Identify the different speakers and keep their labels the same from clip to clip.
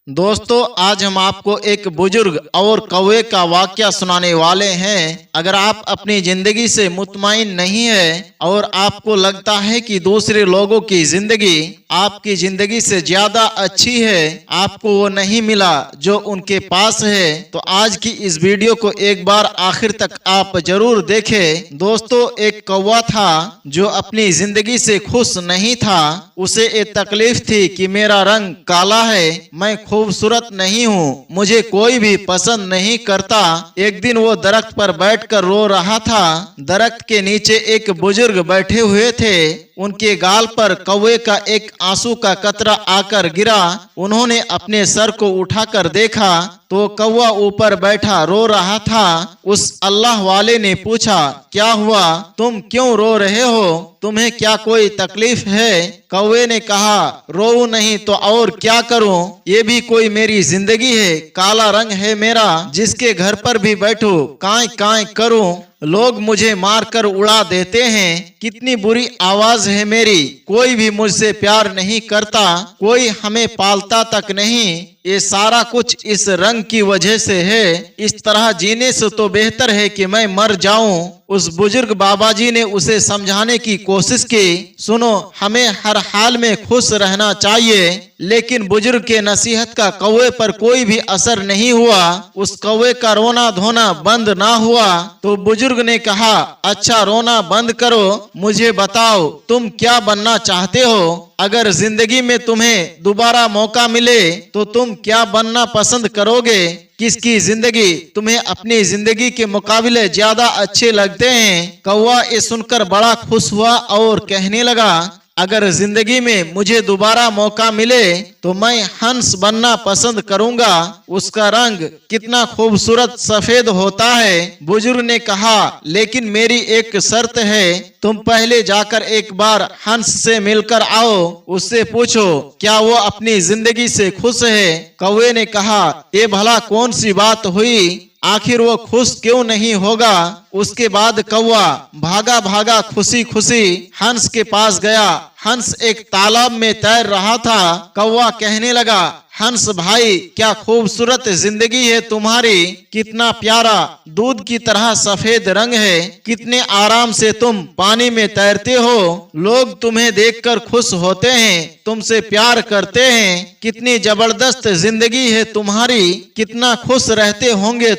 Speaker 1: दोस्तों, आज हम आपको एक बुजुर्ग और कौवे का वाकया सुनाने वाले हैं। अगर आप अपनी जिंदगी से मुतमईन नहीं है और आपको लगता है कि दूसरे लोगों की जिंदगी आपकी जिंदगी से ज्यादा अच्छी है, आपको वो नहीं मिला जो उनके पास है, तो आज की इस वीडियो को एक बार आखिर तक आप जरूर देखें। दोस्तों, एक कौवा था जो अपनी जिंदगी से खुश नहीं था। उसे एक तकलीफ थी कि मेरा रंग काला है, मैं खूबसूरत नहीं हूँ, मुझे कोई भी पसंद नहीं करता। एक दिन वो दरख्त पर बैठकर रो रहा था। दरख्त के नीचे एक बुजुर्ग बैठे हुए थे। उनके गाल पर कौवे का एक आंसू का कतरा आकर गिरा। उन्होंने अपने सर को उठाकर देखा तो कौवा ऊपर बैठा रो रहा था। उस अल्लाह वाले ने पूछा, क्या हुआ, तुम क्यों रो रहे हो, तुम्हें क्या कोई तकलीफ है? कौवे ने कहा, रो नहीं तो और क्या करूं, ये भी कोई मेरी जिंदगी है, काला रंग है मेरा, जिसके घर पर भी बैठूं कांय कांय करूं, लोग मुझे मारकर उड़ा देते हैं, कितनी बुरी आवाज है मेरी, कोई भी मुझसे प्यार नहीं करता, कोई हमें पालता तक नहीं, ये सारा कुछ इस रंग की वजह से है। इस तरह जीने से तो बेहतर है कि मैं मर जाऊं। उस बुजुर्ग बाबा जी ने उसे समझाने की कोशिश की, सुनो, हमें हर हाल में खुश रहना चाहिए। लेकिन बुजुर्ग के नसीहत का कौवे पर कोई भी असर नहीं हुआ। उस कौवे का रोना धोना बंद ना हुआ। तो बुजुर्ग ने कहा, अच्छा रोना बंद करो, मुझे बताओ तुम क्या बनना चाहते हो? अगर जिंदगी में तुम्हें दोबारा मौका मिले तो तुम क्या बनना पसंद करोगे? किसकी जिंदगी तुम्हें अपनी जिंदगी के मुकाबले ज्यादा अच्छे लगते हैं? कौवा ये सुनकर बड़ा खुश हुआ और कहने लगा, अगर जिंदगी में मुझे दोबारा मौका मिले तो मैं हंस बनना पसंद करूंगा। उसका रंग कितना खूबसूरत सफेद होता है। बुजुर्ग ने कहा, लेकिन मेरी एक शर्त है, तुम पहले जाकर एक बार हंस से मिलकर आओ, उससे पूछो क्या वो अपनी जिंदगी से खुश है। कौवे ने कहा, ये भला कौन सी बात हुई, आखिर वो खुश क्यों नहीं होगा? उसके बाद कौवा भागा भागा खुशी खुशी हंस के पास गया। हंस एक तालाब में तैर रहा था। कौवा कहने लगा, हंस भाई, क्या खूबसूरत जिंदगी है तुम्हारी, कितना प्यारा दूध की तरह सफेद रंग है, कितने आराम से तुम पानी में तैरते हो, लोग तुम्हें देखकर खुश होते हैं, तुमसे प्यार करते हैं, कितनी जबरदस्त जिंदगी है तुम्हारी, कितना खुश रहते होंगे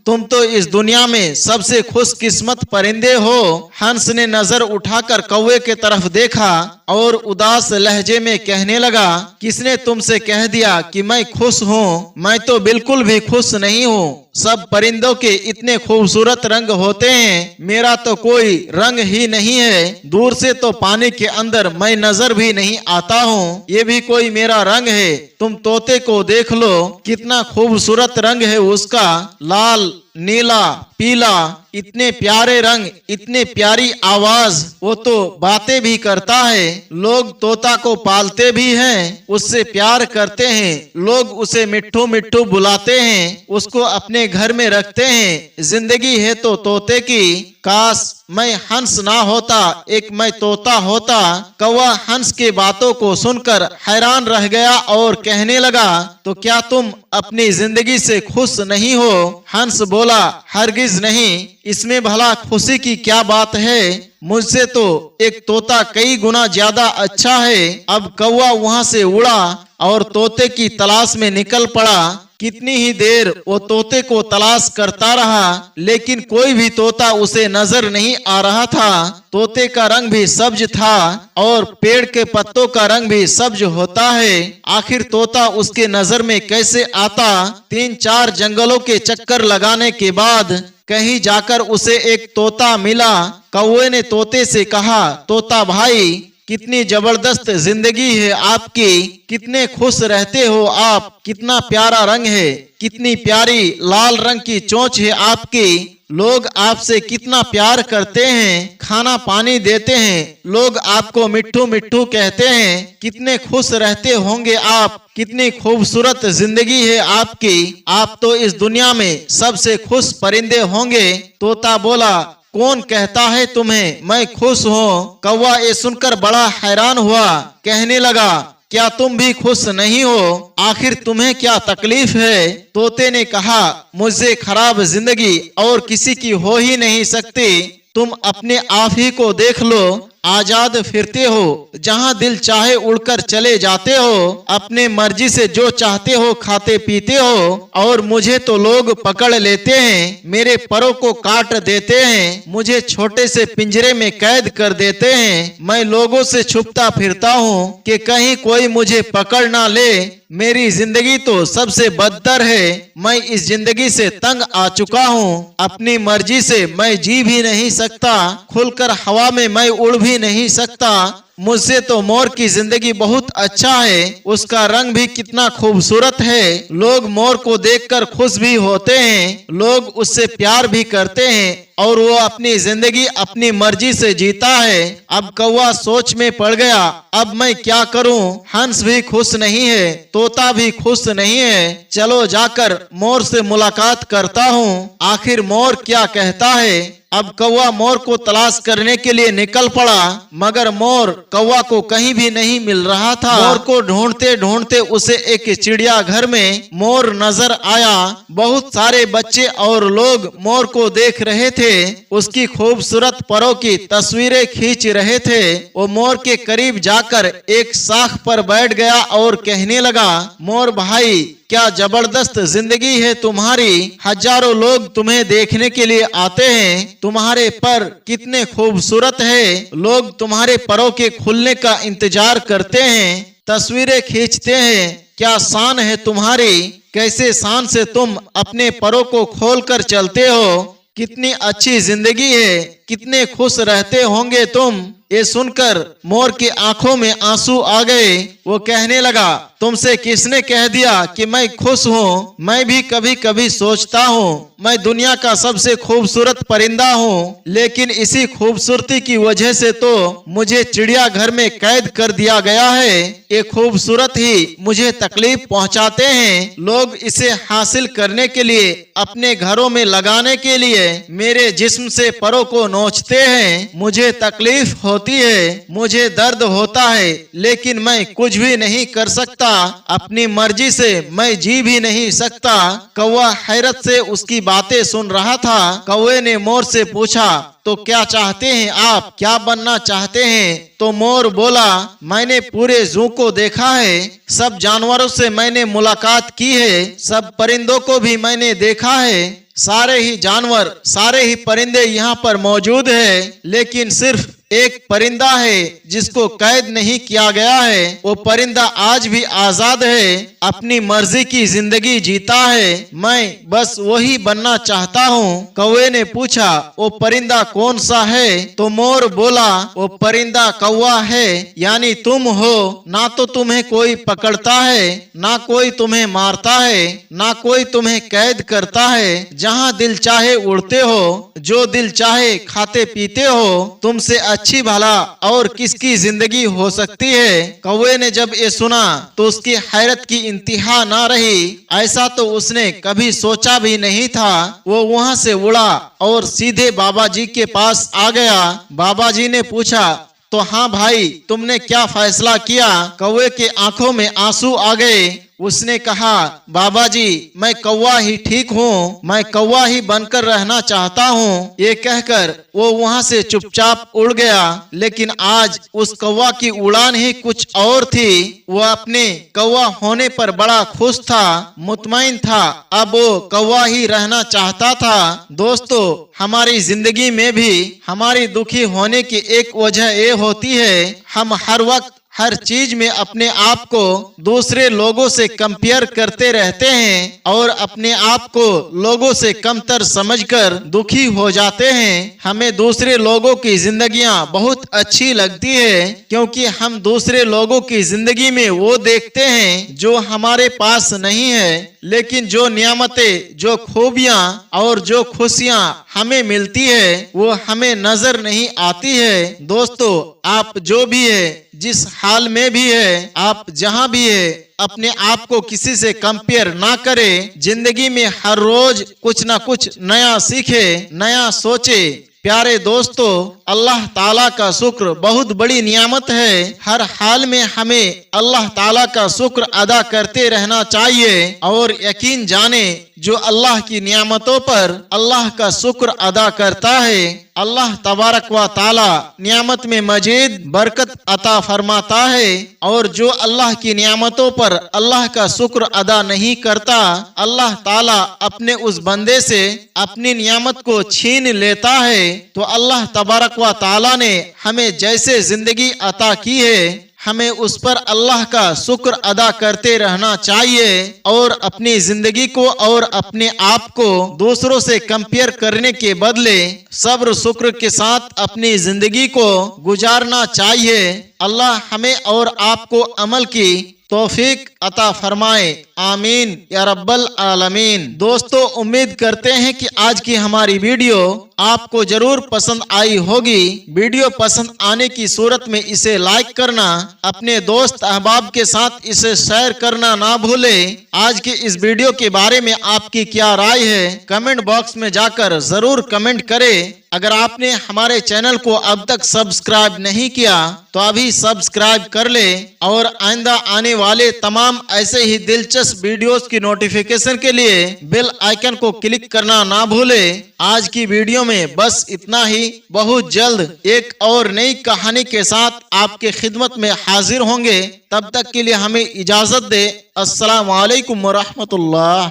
Speaker 1: तुम तो इस दुनिया में सबसे खुशकिस्मत परिंदे हो। हंस ने नजर उठाकर कौवे के तरफ देखा और उदास लहजे में कहने लगा, किसने तुमसे कह दिया कि मैं खुश हूँ? मैं तो बिल्कुल भी खुश नहीं हूँ। सब परिंदों के इतने खूबसूरत रंग होते हैं, मेरा तो कोई रंग ही नहीं है। दूर से तो पानी के अंदर मैं नजर भी नहीं आता हूँ, ये भी कोई मेरा रंग है। तुम तोते को देख लो, कितना खूबसूरत रंग है उसका, लाल, नीला, पीला, इतने प्यारे रंग, इतने प्यारी आवाज, वो तो बातें भी करता है। लोग तोता को पालते भी हैं, उससे प्यार करते हैं, लोग उसे मिट्ठू मिट्ठू बुलाते हैं, उसको अपने घर में रखते हैं। जिंदगी है तो तोते की, काश मैं हंस ना होता, एक मैं तोता होता। कौवा हंस के बातों को सुनकर हैरान रह गया और कहने लगा, तो क्या तुम अपनी जिंदगी से खुश नहीं हो? हंस बोला, हरगिज नहीं, इसमें भला खुशी की क्या बात है, मुझसे तो एक तोता कई गुना ज्यादा अच्छा है। अब कौवा वहां से उड़ा और तोते की तलाश में निकल पड़ा। कितनी ही देर वो तोते को तलाश करता रहा, लेकिन कोई भी तोता उसे नजर नहीं आ रहा था। तोते का रंग भी सब्ज था और पेड़ के पत्तों का रंग भी सब्ज होता है। आखिर तोता उसके नजर में कैसे आता? 3-4 जंगलों के चक्कर लगाने के बाद कहीं जाकर उसे एक तोता मिला। कौवे ने तोते से कहा, तोता भाई, कितनी जबरदस्त जिंदगी है आपकी, कितने खुश रहते हो आप, कितना प्यारा रंग है, कितनी प्यारी लाल रंग की चोंच है आपकी, लोग आपसे कितना प्यार करते हैं, खाना पानी देते हैं, लोग आपको मिट्ठू मिट्ठू कहते हैं, कितने खुश रहते होंगे आप, कितनी खूबसूरत जिंदगी है आपकी, आप तो इस दुनिया में सबसे खुश परिंदे होंगे। तोता बोला, कौन कहता है तुम्हें मैं खुश हूँ? कौवा ये सुनकर बड़ा हैरान हुआ, कहने लगा, क्या तुम भी खुश नहीं हो? आखिर तुम्हें क्या तकलीफ है? तोते ने कहा, मुझसे खराब जिंदगी और किसी की हो ही नहीं सकती। तुम अपने आप ही को देख लो, आजाद फिरते हो, जहां दिल चाहे उड़कर चले जाते हो, अपने मर्जी से जो चाहते हो खाते पीते हो, और मुझे तो लोग पकड़ लेते हैं, मेरे परों को काट देते हैं, मुझे छोटे से पिंजरे में कैद कर देते हैं। मैं लोगों से छुपता फिरता हूँ कि कहीं कोई मुझे पकड़ ना ले। मेरी जिंदगी तो सबसे बदतर है। मैं इस जिंदगी से तंग आ चुका हूँ। अपनी मर्जी से मैं जी भी नहीं सकता, खुलकर हवा में मैं उड़ भी नहीं सकता। मुझसे तो मोर की जिंदगी बहुत अच्छा है, उसका रंग भी कितना खूबसूरत है। लोग मोर को देखकर खुश भी होते हैं, लोग उससे प्यार भी करते हैं, और वो अपनी जिंदगी अपनी मर्जी से जीता है। अब कौवा सोच में पड़ गया, अब मैं क्या करूं? हंस भी खुश नहीं है, तोता भी खुश नहीं है। चलो जाकर मोर से मुलाकात करता हूं, आखिर मोर क्या कहता है। अब कौवा मोर को तलाश करने के लिए निकल पड़ा, मगर मोर कौवा को कहीं भी नहीं मिल रहा था। मोर को ढूंढते ढूंढते उसे एक चिड़ियाघर में मोर नजर आया। बहुत सारे बच्चे और लोग मोर को देख रहे थे, उसकी खूबसूरत परों की तस्वीरें खींच रहे थे। वो मोर के करीब जाकर एक शाख पर बैठ गया और कहने लगा, मोर भाई, क्या जबरदस्त जिंदगी है तुम्हारी। हजारों लोग तुम्हें देखने के लिए आते हैं, तुम्हारे पर कितने खूबसूरत है, लोग तुम्हारे परों के खुलने का इंतजार करते हैं, तस्वीरें खींचते हैं। क्या शान है तुम्हारी, कैसे शान से तुम अपने परों को खोलकर चलते हो। कितनी अच्छी जिंदगी है, कितने खुश रहते होंगे तुम। ये सुनकर मोर की आंखों में आंसू आ गए। वो कहने लगा, तुमसे किसने कह दिया कि मैं खुश हूँ? मैं भी कभी कभी सोचता हूँ मैं दुनिया का सबसे खूबसूरत परिंदा हूँ, लेकिन इसी खूबसूरती की वजह से तो मुझे चिड़ियाघर में कैद कर दिया गया है। ये खूबसूरत ही मुझे तकलीफ पहुँचाते हैं। लोग इसे हासिल करने के लिए, अपने घरों में लगाने के लिए मेरे जिस्म से परों को नोचते हैं। मुझे तकलीफ होती है, मुझे दर्द होता है, लेकिन मैं कुछ भी नहीं कर सकता। अपनी मर्जी से मैं जी भी नहीं सकता। कौवा हैरत से उसकी बातें सुन रहा था। कौवे ने मोर से पूछा, तो क्या चाहते हैं आप, क्या बनना चाहते हैं? तो मोर बोला, मैंने पूरे जू को देखा है, सब जानवरों से मैंने मुलाकात की है, सब परिंदों को भी मैंने देखा है, सारे ही जानवर, सारे ही परिंदे यहाँ पर मौजूद है, लेकिन सिर्फ एक परिंदा है जिसको कैद नहीं किया गया है। वो परिंदा आज भी आजाद है, अपनी मर्जी की जिंदगी जीता है। मैं बस वही बनना चाहता हूँ। कौवे ने पूछा, वो परिंदा कौन सा है? तो मोर बोला, वो परिंदा कौवा है, यानी तुम हो। ना तो तुम्हें कोई पकड़ता है, ना कोई तुम्हें मारता है, ना कोई तुम्हें कैद करता है। जहाँ दिल चाहे उड़ते हो, जो दिल चाहे खाते पीते हो। तुमसे अच्छी भला और किसकी जिंदगी हो सकती है। कौवे ने जब ये सुना तो उसकी हैरत की इंतहा ना रही। ऐसा तो उसने कभी सोचा भी नहीं था। वो वहां से उड़ा और सीधे बाबा जी के पास आ गया। बाबा जी ने पूछा, तो हाँ भाई, तुमने क्या फैसला किया? कौवे के आंखों में आंसू आ गए। उसने कहा, बाबा जी, मैं कौवा ही ठीक हूँ, मैं कौवा ही बनकर रहना चाहता हूँ। ये कहकर वो वहाँ से चुपचाप उड़ गया। लेकिन आज उस कौवा की उड़ान ही कुछ और थी। वो अपने कौवा होने पर बड़ा खुश था, मुतमईन था। अब वो कौवा ही रहना चाहता था। दोस्तों, हमारी जिंदगी में भी हमारी दुखी होने की एक वजह ये होती है, हम हर वक्त हर चीज में अपने आप को दूसरे लोगों से कंपेयर करते रहते हैं और अपने आप को लोगों से कमतर समझकर दुखी हो जाते हैं। हमें दूसरे लोगों की जिंदगियां बहुत अच्छी लगती है, क्योंकि हम दूसरे लोगों की जिंदगी में वो देखते हैं जो हमारे पास नहीं है। लेकिन जो नियामतें, जो खूबियां और जो खुशियां हमें मिलती है, वो हमें नजर नहीं आती है। दोस्तों, आप जो भी है, जिस हाल में भी है, आप जहां भी है, अपने आप को किसी से कंपेयर ना करें। जिंदगी में हर रोज कुछ ना कुछ नया सीखे, नया सोचे। प्यारे दोस्तों, अल्लाह ताला का शुक्र बहुत बड़ी नियामत है। हर हाल में हमें अल्लाह ताला का शुक्र अदा करते रहना चाहिए और यकीन जाने जो अल्लाह की नियामतों पर अल्लाह का शुक्र अदा करता है, अल्लाह तबारक व ताला नियामत में मजीद बरकत अता फरमाता है। और जो अल्लाह की नियामतों पर अल्लाह का शुक्र अदा नहीं करता, अल्लाह ताला अपने उस बंदे से अपनी नियामत को छीन लेता है। तो अल्लाह तबारक व ताला ने हमें जैसे जिंदगी अता की है, हमें उस पर अल्लाह का शुक्र अदा करते रहना चाहिए और अपनी जिंदगी को और अपने आप को दूसरों से कंपेयर करने के बदले सब्र शुक्र के साथ अपनी जिंदगी को गुजारना चाहिए। अल्लाह हमें और आपको अमल की तौफीक अता फरमाए, आमीन या रब्बल आलमीन। दोस्तों, उम्मीद करते हैं कि आज की हमारी वीडियो आपको जरूर पसंद आई होगी। वीडियो पसंद आने की सूरत में इसे लाइक करना, अपने दोस्त अहबाब के साथ इसे शेयर करना ना भूले। आज की इस वीडियो के बारे में आपकी क्या राय है, कमेंट बॉक्स में जाकर जरूर कमेंट करें। अगर आपने हमारे चैनल को अब तक सब्सक्राइब नहीं किया तो अभी सब्सक्राइब कर ले और आइंदा आने वाले तमाम ऐसे ही दिलचस्प वीडियोस की नोटिफिकेशन के लिए बेल आइकन को क्लिक करना ना भूले। आज की वीडियो में बस इतना ही। बहुत जल्द एक और नई कहानी के साथ आपके खिदमत में हाजिर होंगे। तब तक के लिए हमें इजाजत दे। अस्सलाम वालेकुम व रहमतुल्लाह।